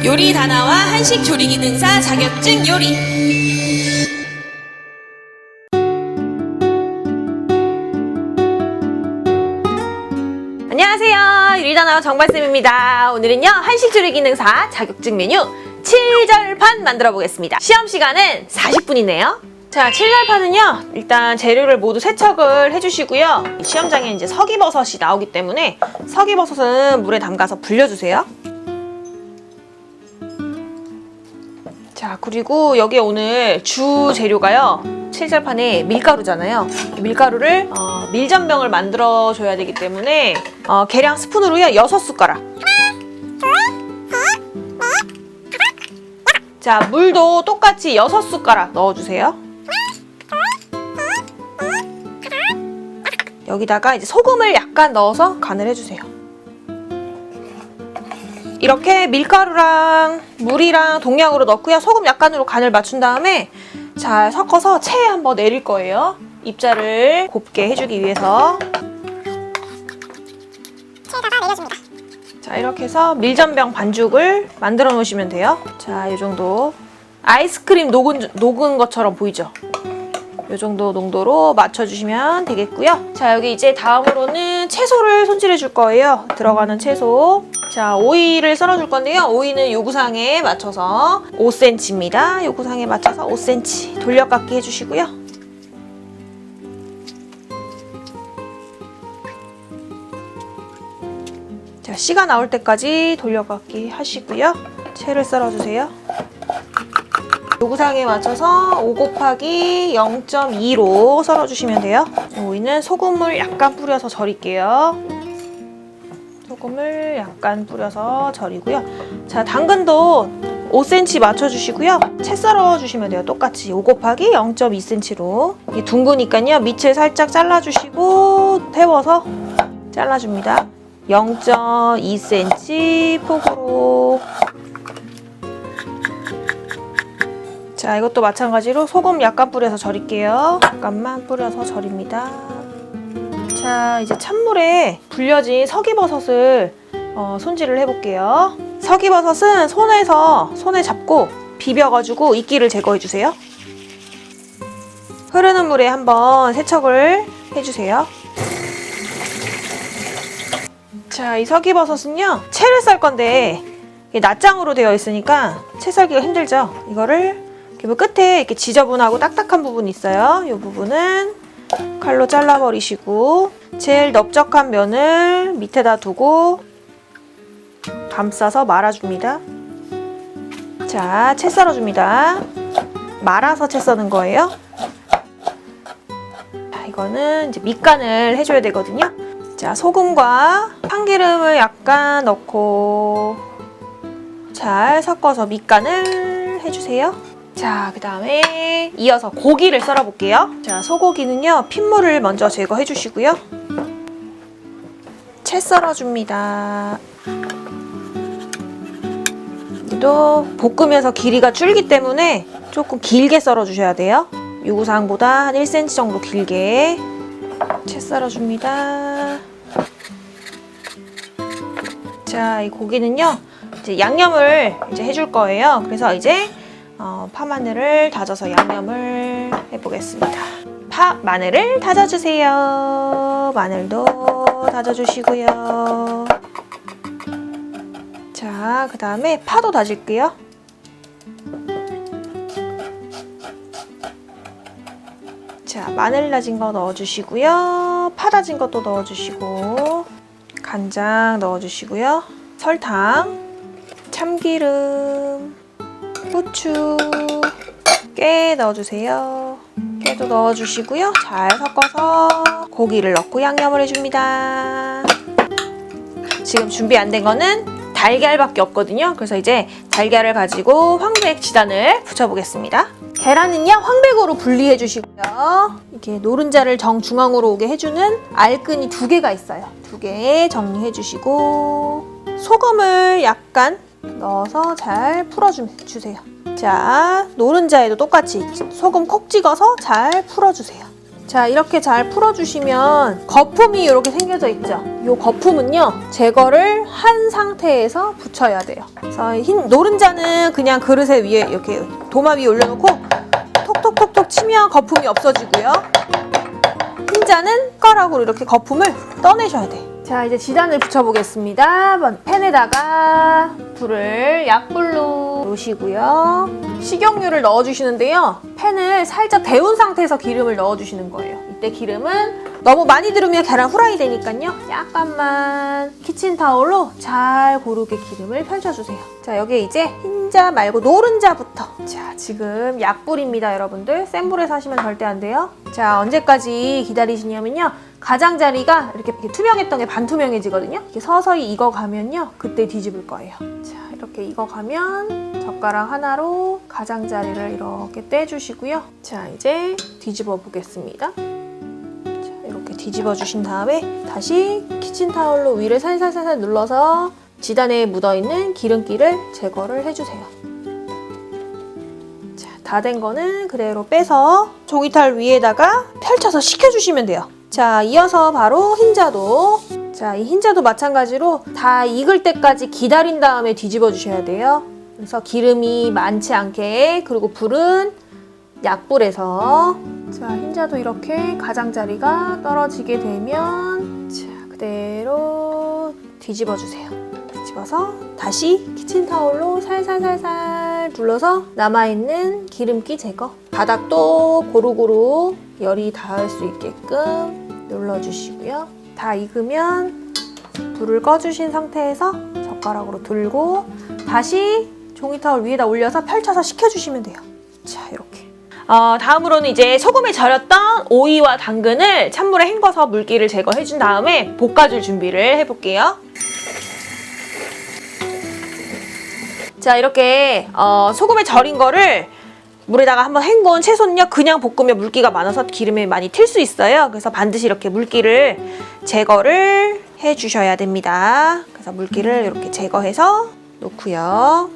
요리 다나와 한식 조리 기능사 자격증 요리. 안녕하세요, 요리다나와 정발쌤입니다. 오늘은요 한식 조리 기능사 자격증 메뉴 칠절판 만들어 보겠습니다. 시험 시간은 40분이네요 자, 칠절판은요 일단 재료를 모두 세척을 해주시고요. 시험장에 이제 석이버섯이 나오기 때문에 석이버섯은 물에 담가서 불려주세요. 자, 그리고 여기 오늘 주 재료가요 칠절판에 밀가루잖아요. 밀가루를 밀전병을 만들어 줘야 되기 때문에 계량 스푼으로요 6숟가락. 자, 물도 똑같이 6숟가락 넣어주세요. 여기다가 이제 소금을 약간 넣어서 간을 해주세요. 이렇게 밀가루랑 물이랑 동량으로 넣고요. 소금 약간으로 간을 맞춘 다음에 잘 섞어서 체에 한번 내릴 거예요. 입자를 곱게 해주기 위해서. 체에다가 내려줍니다. 자, 이렇게 해서 밀전병 반죽을 만들어 놓으시면 돼요. 자, 이 정도. 아이스크림 녹은 것처럼 보이죠? 이 정도 농도로 맞춰주시면 되겠고요. 자, 여기 이제 다음으로는 채소를 손질해 줄 거예요. 들어가는 채소. 자, 오이를 썰어 줄 건데요. 오이는 요구사항에 맞춰서 5cm입니다. 요구사항에 맞춰서 5cm 돌려깎기 해주시고요. 자, 씨가 나올 때까지 돌려깎기 하시고요. 채를 썰어주세요. 요구사항에 맞춰서 5 곱하기 0.2로 썰어주시면 돼요. 오이는 소금을 약간 뿌려서 절일게요. 소금을 약간 뿌려서 절이고요. 자, 당근도 5cm 맞춰주시고요. 채 썰어주시면 돼요. 똑같이 5 곱하기 0.2cm로. 이게 둥그니까요. 밑을 살짝 잘라주시고 태워서 잘라줍니다. 0.2cm 폭으로. 자, 이것도 마찬가지로 소금 약간 뿌려서 절일게요. 약간만 뿌려서 절입니다. 자, 이제 찬물에 불려진 석이버섯을 손질을 해볼게요. 석이버섯은 손에 잡고 비벼가지고 이끼를 제거해주세요. 흐르는 물에 한번 세척을 해주세요. 자, 이 석이버섯은요 채를 썰 건데 낱장으로 되어 있으니까 채 썰기가 힘들죠. 이거를 이렇게 끝에 이렇게 지저분하고 딱딱한 부분이 있어요. 이 부분은 칼로 잘라버리시고 제일 넓적한 면을 밑에다 두고 감싸서 말아줍니다. 자, 채 썰어줍니다. 말아서 채 써는 거예요. 자, 이거는 이제 밑간을 해줘야 되거든요. 자, 소금과 참기름을 약간 넣고 잘 섞어서 밑간을 해주세요. 자, 그 다음에 이어서 고기를 썰어 볼게요. 자, 소고기는요 핏물을 먼저 제거해 주시고요. 채 썰어줍니다. 또 볶으면서 길이가 줄기 때문에 조금 길게 썰어 주셔야 돼요. 요구사항보다 한 1cm 정도 길게 채 썰어줍니다. 자, 이 고기는요 이제 양념을 이제 해줄 거예요. 그래서 이제 파마늘을 다져서 양념을 해보겠습니다. 마늘을 다져주세요. 마늘도 다져주시고요. 자, 그 다음에 파도 다질게요. 자, 마늘 다진 거 넣어주시고요. 파 다진 것도 넣어주시고 간장 넣어주시고요. 설탕, 참기름, 후추, 깨 넣어주세요. 깨도 넣어주시고요. 잘 섞어서 고기를 넣고 양념을 해줍니다. 지금 준비 안 된 거는 달걀밖에 없거든요. 그래서 이제 달걀을 가지고 황백 지단을 붙여보겠습니다. 계란은요 황백으로 분리해 주시고요. 이렇게 노른자를 정중앙으로 오게 해주는 알끈이 2개가 있어요. 2개 정리해 주시고 소금을 약간 넣어서 잘 풀어주세요. 자, 노른자에도 똑같이 소금 콕 찍어서 잘 풀어주세요. 자, 이렇게 잘 풀어주시면 거품이 이렇게 생겨져 있죠. 이 거품은요, 제거를 한 상태에서 붙여야 돼요. 그래서 노른자는 그냥 그릇에 위에 이렇게 도마 위에 올려놓고 톡톡톡톡 치면 거품이 없어지고요. 흰자는 숟가락으로 이렇게 거품을 떠내셔야 돼. 자, 이제 지단을 붙여보겠습니다. 팬에다가 불을 약불로 놓으시고요. 식용유를 넣어주시는데요. 팬을 살짝 데운 상태에서 기름을 넣어주시는 거예요. 이때 기름은 너무 많이 들으면 계란 후라이 되니까요. 약간만 키친타올로 잘 고르게 기름을 펼쳐주세요. 자, 여기에 이제 흰자 말고 노른자부터. 자, 지금 약불입니다, 여러분들. 센 불에서 하시면 절대 안 돼요. 자, 언제까지 기다리시냐면요. 가장자리가 이렇게 투명했던 게 반투명해지거든요. 이렇게 서서히 익어가면요. 그때 뒤집을 거예요. 자, 이렇게 익어가면 젓가락 하나로 가장자리를 이렇게 떼주시고요. 자, 이제 뒤집어 보겠습니다. 자, 이렇게 뒤집어 주신 다음에 다시 키친타올로 위를 살살살살 눌러서 지단에 묻어있는 기름기를 제거를 해주세요. 자, 다 된 거는 그대로 빼서 종이탈 위에다가 펼쳐서 식혀주시면 돼요. 자, 이어서 바로 흰자도. 자, 이 흰자도 마찬가지로 다 익을 때까지 기다린 다음에 뒤집어 주셔야 돼요. 그래서 기름이 많지 않게, 그리고 불은 약불에서. 자, 흰자도 이렇게 가장자리가 떨어지게 되면 자, 그대로 뒤집어 주세요. 뒤집어서 다시 키친타올로 살살살살 눌러서 남아있는 기름기 제거. 바닥도 고루고루 열이 닿을 수 있게끔 눌러주시고요. 다 익으면 불을 꺼주신 상태에서 젓가락으로 들고 다시 종이타올 위에다 올려서 펼쳐서 식혀주시면 돼요. 자, 이렇게. 다음으로는 이제 소금에 절였던 오이와 당근을 찬물에 헹궈서 물기를 제거해준 다음에 볶아줄 준비를 해볼게요. 자, 이렇게 소금에 절인 거를 물에다가 한번 헹궈온 채소는요, 그냥 볶으면 물기가 많아서 기름에 많이 튈 수 있어요. 그래서 반드시 이렇게 물기를 제거를 해주셔야 됩니다. 그래서 물기를 이렇게 제거해서 놓고요.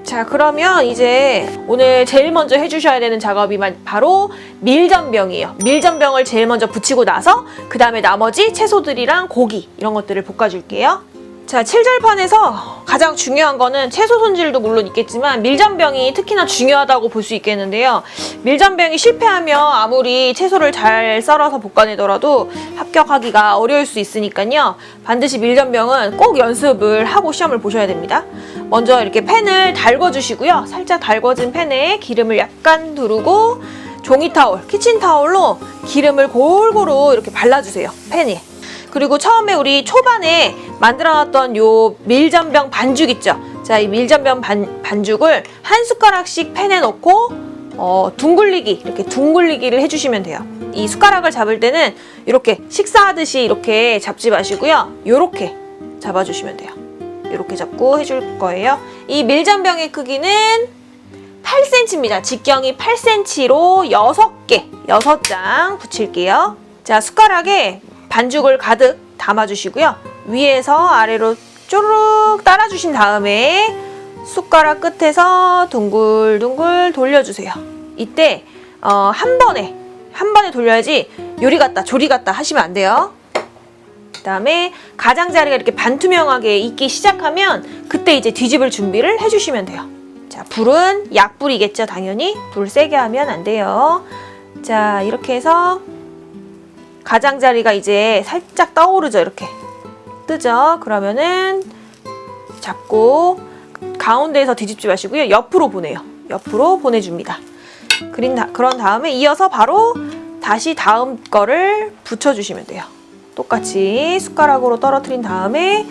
자, 그러면 이제 오늘 제일 먼저 해주셔야 되는 작업이 바로 밀전병이에요. 밀전병을 제일 먼저 붙이고 나서 그 다음에 나머지 채소들이랑 고기 이런 것들을 볶아줄게요. 자, 칠절판에서 가장 중요한 거는 채소 손질도 물론 있겠지만 밀전병이 특히나 중요하다고 볼 수 있겠는데요. 밀전병이 실패하면 아무리 채소를 잘 썰어서 볶아내더라도 합격하기가 어려울 수 있으니까요. 반드시 밀전병은 꼭 연습을 하고 시험을 보셔야 됩니다. 먼저 이렇게 팬을 달궈주시고요. 살짝 달궈진 팬에 기름을 약간 두르고 종이타올, 키친타올로 기름을 골고루 이렇게 발라주세요. 팬에. 그리고 처음에 우리 초반에 만들어놨던 요 밀전병 반죽 있죠? 자, 이 밀전병 반죽을 한 숟가락씩 팬에 넣고 둥글리기, 이렇게 둥글리기를 해주시면 돼요. 이 숟가락을 잡을 때는 이렇게 식사하듯이 이렇게 잡지 마시고요. 요렇게 잡아주시면 돼요. 이렇게 잡고 해줄 거예요. 이 밀전병의 크기는 8cm입니다. 직경이 8cm로 6개, 6장 붙일게요. 자, 숟가락에 반죽을 가득 담아주시고요. 위에서 아래로 쪼르륵 따라주신 다음에 숟가락 끝에서 둥글둥글 돌려주세요. 이때 한 번에 돌려야지 요리 같다, 조리 같다 하시면 안 돼요. 그 다음에 가장자리가 이렇게 반투명하게 익기 시작하면 그때 이제 뒤집을 준비를 해주시면 돼요. 자, 불은 약불이겠죠, 당연히. 불 세게 하면 안 돼요. 자, 이렇게 해서 가장자리가 이제 살짝 떠오르죠. 이렇게 뜨죠. 그러면은 잡고 가운데에서 뒤집지 마시고요. 옆으로 보내요. 옆으로 보내줍니다. 그런 다음에 이어서 바로 다시 다음 거를 붙여주시면 돼요. 똑같이 숟가락으로 떨어뜨린 다음에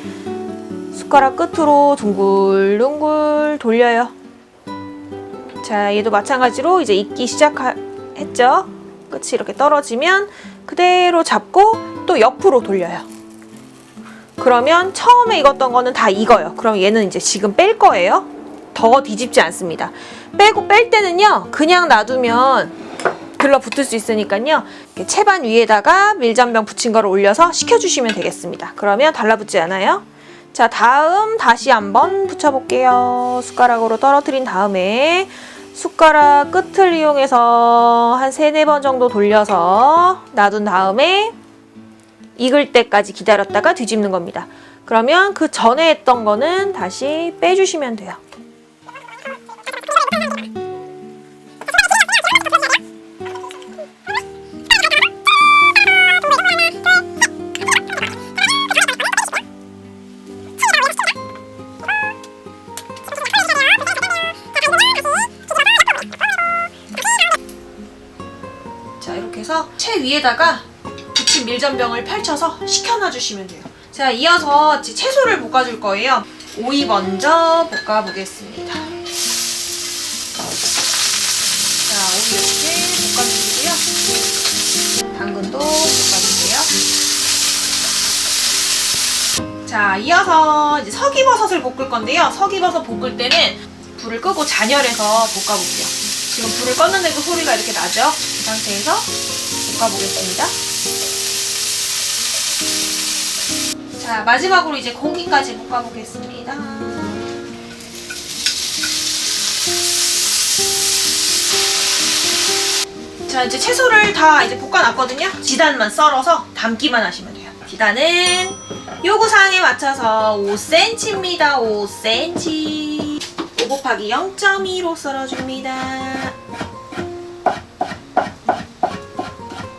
숟가락 끝으로 둥글둥글 돌려요. 자, 얘도 마찬가지로 이제 익기 시작했죠. 끝이 이렇게 떨어지면 그대로 잡고 또 옆으로 돌려요. 그러면 처음에 익었던 거는 다 익어요. 그럼 얘는 이제 지금 뺄 거예요. 더 뒤집지 않습니다. 뺄 때는요, 그냥 놔두면 들러붙을 수 있으니까요. 이렇게 채반 위에다가 밀전병 붙인 거를 올려서 식혀주시면 되겠습니다. 그러면 달라붙지 않아요. 자, 다음 다시 한번 붙여볼게요. 숟가락으로 떨어뜨린 다음에 숟가락 끝을 이용해서 한 3-4번 정도 돌려서 놔둔 다음에 익을 때까지 기다렸다가 뒤집는 겁니다. 그러면 그 전에 했던 거는 다시 빼주시면 돼요. 자, 이렇게 해서 채 위에다가 부친 밀전병을 펼쳐서 식혀놔 주시면 돼요. 자, 이어서 채소를 볶아줄 거예요. 오이 먼저 볶아보겠습니다. 자, 오이 이렇게 볶아주시고요. 당근도 볶아주세요. 자, 이어서 이제 석이버섯을 볶을 건데요. 석이버섯 볶을 때는 불을 끄고 잔열해서 볶아볼게요. 지금 불을 껐는데도 소리가 이렇게 나죠? 이 상태에서 볶아보겠습니다. 자, 마지막으로 이제 고기까지 볶아보겠습니다. 자, 이제 채소를 다 이제 볶아놨거든요. 지단만 썰어서 담기만 하시면 돼요. 지단은 요구사항에 맞춰서 5cm입니다. 5cm. 5 곱하기 0.2로 썰어줍니다.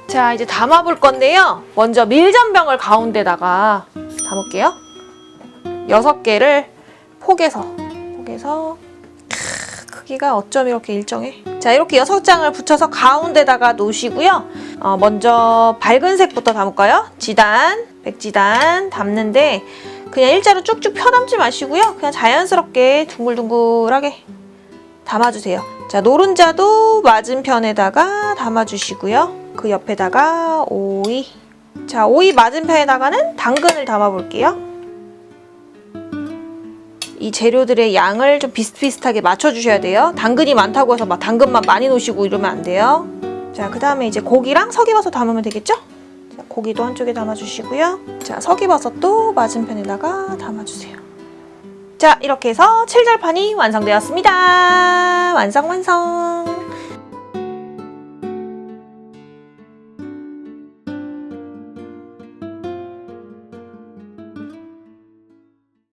자, 이제 담아볼 건데요. 먼저 밀전병을 가운데다가 담을게요. 6개를 포개서 크기가 어쩜 이렇게 일정해? 자, 이렇게 6장을 붙여서 가운데다가 놓으시고요. 먼저 밝은 색부터 담을까요? 지단, 백지단 담는데 그냥 일자로 쭉쭉 펴담지 마시고요. 그냥 자연스럽게 둥글둥글하게 담아주세요. 자, 노른자도 맞은편에다가 담아주시고요. 그 옆에다가 오이. 자, 오이 맞은편에다가는 당근을 담아볼게요. 이 재료들의 양을 좀 비슷비슷하게 맞춰주셔야 돼요. 당근이 많다고 해서 막 당근만 많이 놓으시고 이러면 안 돼요. 자, 그 다음에 이제 고기랑 석이버섯 담으면 되겠죠? 자, 고기도 한쪽에 담아주시고요. 자, 석이버섯도 맞은편에다가 담아주세요. 자, 이렇게 해서 칠절판이 완성되었습니다. 완성!